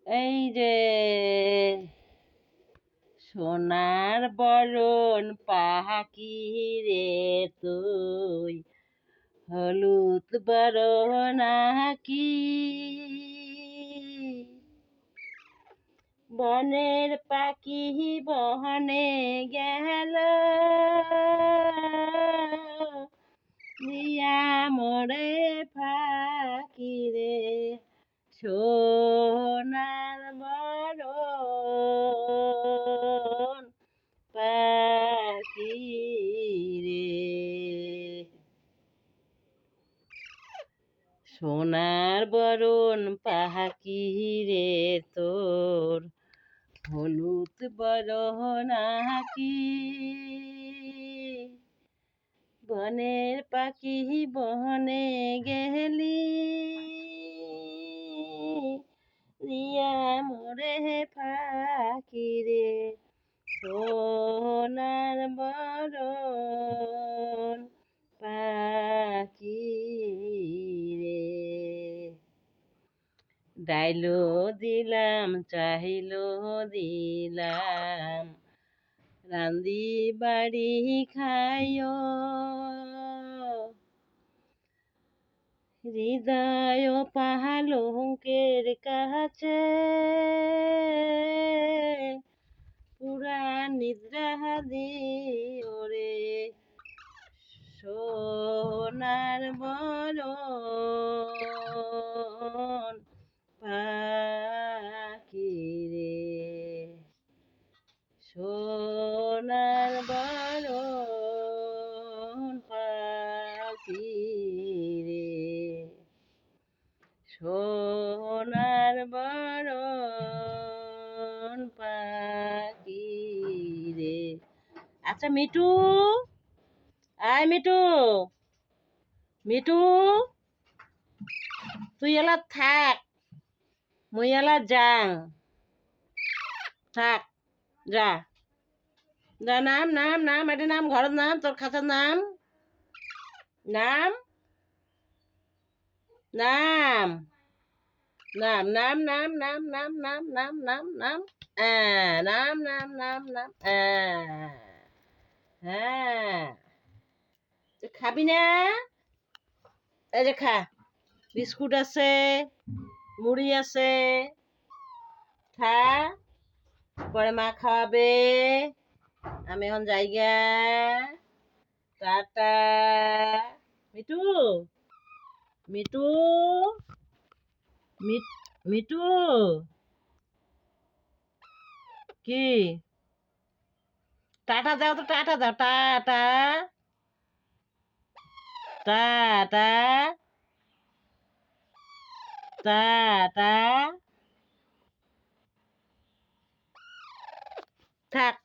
এই যে সোনার বরণ পাখি রে তুই, হলুদ বরণ আঁকি। বনের পাখি বহনে গেল, দিয়া মোরে ফাঁকি রে, সোনার বরণ পাখি রে। সোনার বরণ পাখি রে তোর, হলুদ বরণ আঁকি। বনের পাখি বনে গেলি, নিয়া মোরে ফাঁকি রে, সোনার বরণ পাখি রে। ডাইলো দিলাম চাহিলো দিলাম, রান্দি বাড়ি খাইও। হৃদয় পালঙ্কের কাছে পুরা নিদ্রা দিও রে, সোনার বরণ পাখি রে, সোনার বরণ পাখি রে, সোনার বরণ পাখি রে। আচ্ছা মিঠু, আয় মিঠু, মিঠু তুই এলা থাক, মুই এলা যাং, থাক, যা যা, নাম নাম নাম, এটা নাম, ঘরের নাম, তোর খাঁচার নাম, নাম নাম নাম নাম নাম নাম নাম নাম নাম নাম নাম, নাম নাম নাম নাম, হ্যাঁ খাবি না? এই যে খা, বিস্কুট আছে, মুড়ি আছে, খা, পরে মা খাওয়াবে। আমি এখন যাইগা, টাটা। মিঠু, মিঠু, মিঠু, কি টাটা দাও তো, টাটা দাও, টাটা, টাটা, টাটা, থাক।